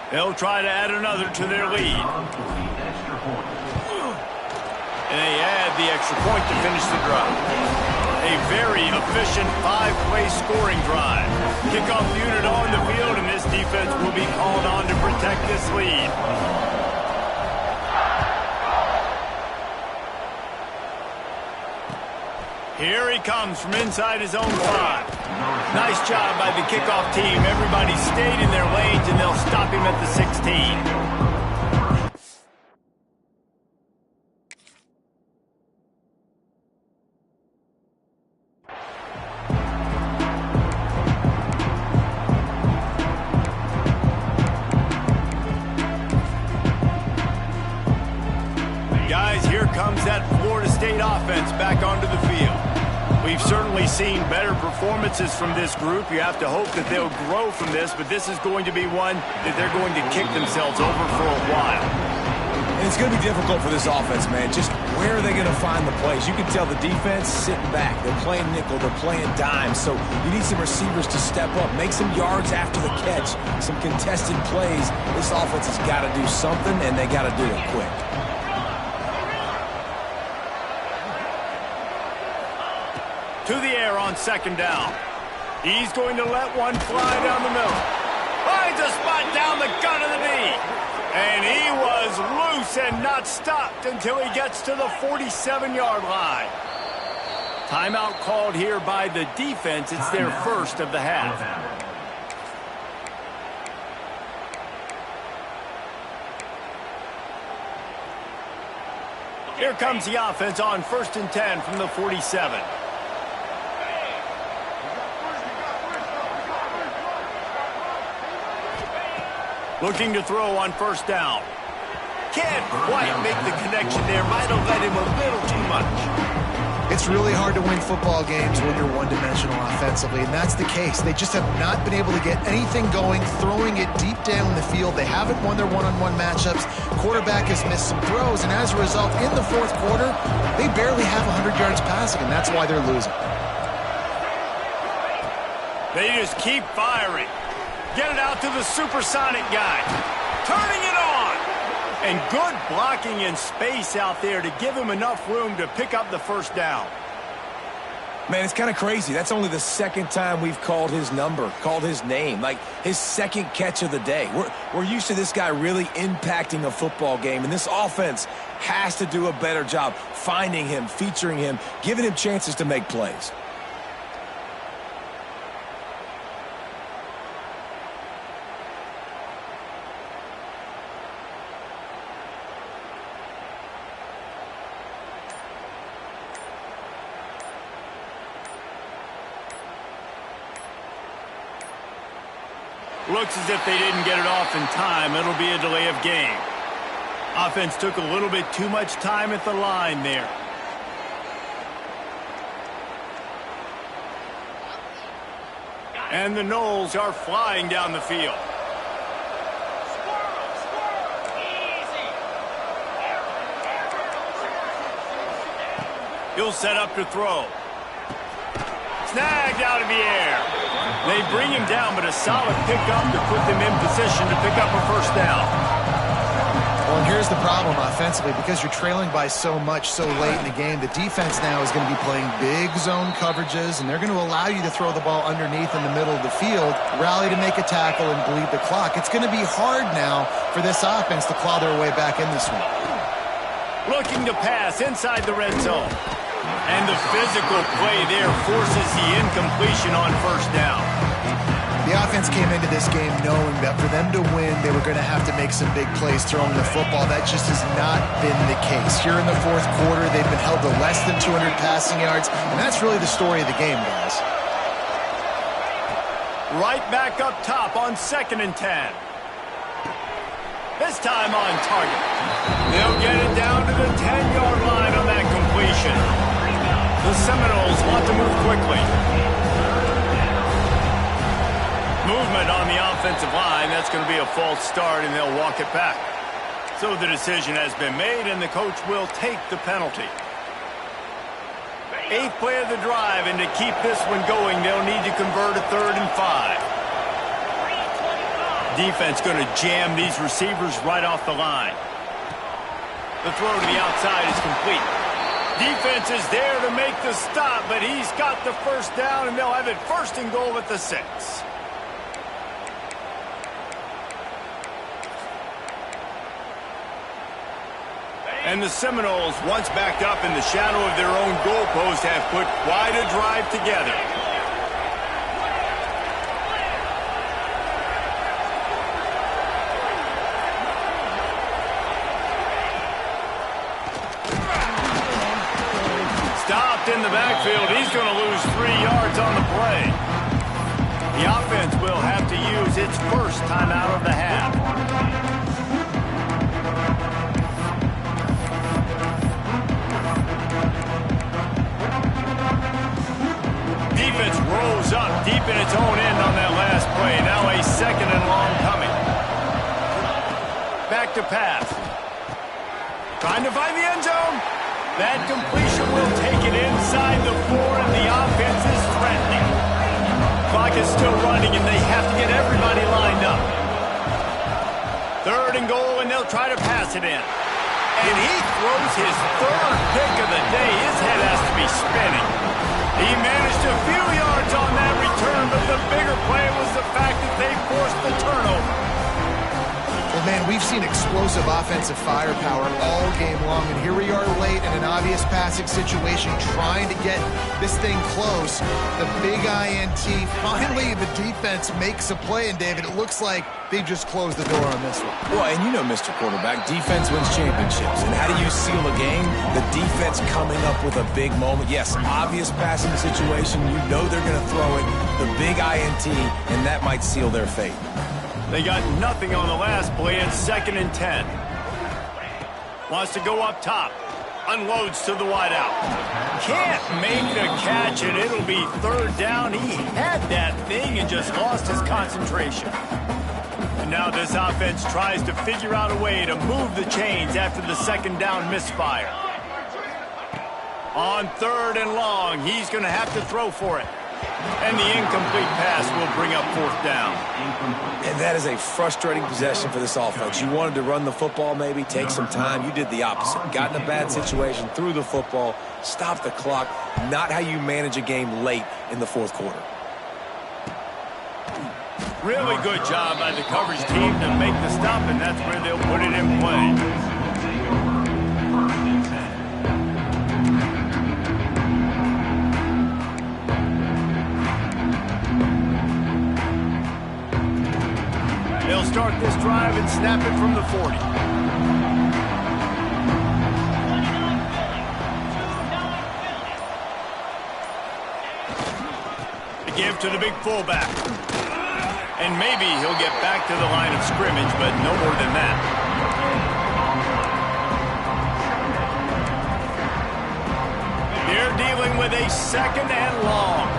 Speaker 1: They'll try to add another to their lead. And they add the extra point to finish the drive. A very efficient 5-play scoring drive. Kickoff unit on the field, and this defense will be called on to protect this lead. Here he comes from inside his own 5. Nice job by the kickoff team. Everybody stayed in their lanes, and they'll stop him at the 16. Guys, here comes that Florida State offense back onto the field. We've certainly seen better performances from this group. You have to hope that they'll grow from this, but this is going to be one that they're going to kick themselves over for a while.
Speaker 3: And it's going to be difficult for this offense, man. Just where are they going to find the plays? You can tell the defense sitting back. They're playing nickel. They're playing dime. So you need some receivers to step up, make some yards after the catch, some contested plays. This offense has got to do something, and they got to do it quick.
Speaker 1: To the air on 2nd down. He's going to let one fly down the middle. Finds a spot down the gun of the knee. And he was loose and not stopped until he gets to the 47-yard line. Timeout called here by the defense. It's their first of the half. Here comes the offense on 1st and 10 from the 47. Looking to throw on 1st down. Can't quite make the connection there. Might have led him a little too much.
Speaker 2: It's really hard to win football games when you're one-dimensional offensively, and that's the case. They just have not been able to get anything going, throwing it deep down the field. They haven't won their one-on-one matchups. Quarterback has missed some throws, and as a result, in the 4th quarter, they barely have 100 yards passing, and that's why they're losing.
Speaker 1: They just keep firing. Get it out to the supersonic guy. Turning it on. And good blocking in space out there to give him enough room to pick up the 1st down.
Speaker 3: Man, it's kind of crazy. That's only the 2nd time we've called his number, called his name, like his 2nd catch of the day. We're used to this guy really impacting a football game, and this offense has to do a better job finding him, featuring him, giving him chances to make plays.
Speaker 1: Looks as if they didn't get it off in time. It'll be a delay of game. Offense took a little bit too much time at the line there. And the Knowles are flying down the field. He'll set up to throw. Snagged out of the air. They bring him down, but a solid pickup to put them in position to pick up a 1st down.
Speaker 2: Well, and here's the problem offensively. Because you're trailing by so much so late in the game, the defense now is going to be playing big zone coverages, and they're going to allow you to throw the ball underneath in the middle of the field, rally to make a tackle, and bleed the clock. It's going to be hard now for this offense to claw their way back in this one.
Speaker 1: Looking to pass inside the red zone. And the physical play there forces the incompletion on 1st down.
Speaker 2: The offense came into this game knowing that for them to win, they were going to have to make some big plays throwing the football. That just has not been the case. Here in the 4th quarter, they've been held to less than 200 passing yards, and that's really the story of the game, guys.
Speaker 1: Right back up top on 2nd and 10. This time on target. They'll get it down to the 10-yard line on that completion. The Seminoles want to move quickly. Movement on the offensive line. That's going to be a false start, and they'll walk it back. So the decision has been made, and the coach will take the penalty. 8th play of the drive, and to keep this one going, they'll need to convert a 3rd and 5. Defense going to jam these receivers right off the line. The throw to the outside is complete. Defense is there to make the stop, but he's got the 1st down, and they'll have it 1st and goal at the 6. And the Seminoles, once backed up in the shadow of their own goalpost, have put quite a drive together. Stopped in the backfield. He's going to lose 3 yards on the play. The offense will have to use its 1st timeout of the half. Defense rolls up deep in its own end on that last play. Now a 2nd and long coming. Back to pass. Trying to find the end zone. That completion will take it inside the 4, and the offense is threatening. Clock is still running, and they have to get everybody lined up. 3rd and goal, and they'll try to pass it in. And he throws his 3rd pick of the day. His head has to be spinning. He managed a few yards on that return, but the bigger play was the fact that they forced the turnover.
Speaker 2: Well, Man, we've seen explosive offensive firepower all game long, and here we are late in an obvious passing situation trying to get this thing close. The big INT, finally the defense makes a play, and David, it looks like they just closed the door on this one.
Speaker 3: Well, and you know, Mr. Quarterback, defense wins championships. And how do you seal a game? The defense coming up with a big moment. Yes, obvious passing situation. You know they're going to throw it. The big INT, and that might seal their fate.
Speaker 1: They got nothing on the last play. It's 2nd and 10. Wants to go up top. Unloads to the wideout. Can't make the catch, and it'll be 3rd down. He had that thing and just lost his concentration. And now this offense tries to figure out a way to move the chains after the 2nd down misfire. On 3rd and long, he's going to have to throw for it. And the incomplete pass will bring up 4th down.
Speaker 3: And that is a frustrating possession for this offense. You wanted to run the football, maybe take some time. You did the opposite. Got in a bad situation, threw the football, stopped the clock. Not how you manage a game late in the 4th quarter.
Speaker 1: Really good job by the coverage team to make the stop, and that's where they'll put it in play. They'll start this drive and snap it from the 40. The give to the big fullback. And maybe he'll get back to the line of scrimmage, but no more than that. They're dealing with a 2nd and long.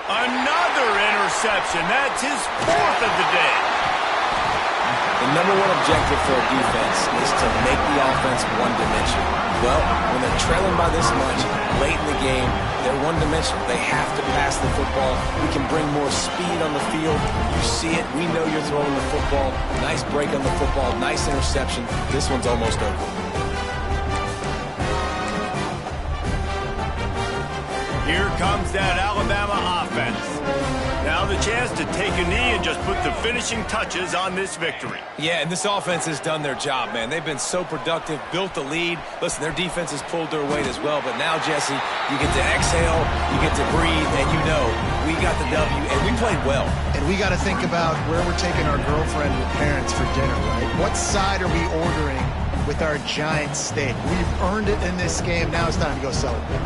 Speaker 1: Another interception. That's his 4th of the day.
Speaker 3: The number one objective for a defense is to make the offense one-dimensional. Well, when they're trailing by this much, late in the game, they're one-dimensional. They have to pass the football. We can bring more speed on the field. You see it. We know you're throwing the football. Nice break on the football. Nice interception. This one's almost over.
Speaker 1: Here comes that Alabama offense. Now the chance to take a knee and just put the finishing touches on this victory.
Speaker 3: Yeah, and this offense has done their job, man. They've been so productive, built the lead. Listen, their defense has pulled their weight as well. But now, Jesse, you get to exhale, you get to breathe, and you know we got the W, and we played well.
Speaker 2: And we got to think about where we're taking our girlfriend and parents for dinner, right? What side are we ordering with our giant steak? We've earned it in this game. Now it's time to go celebrate.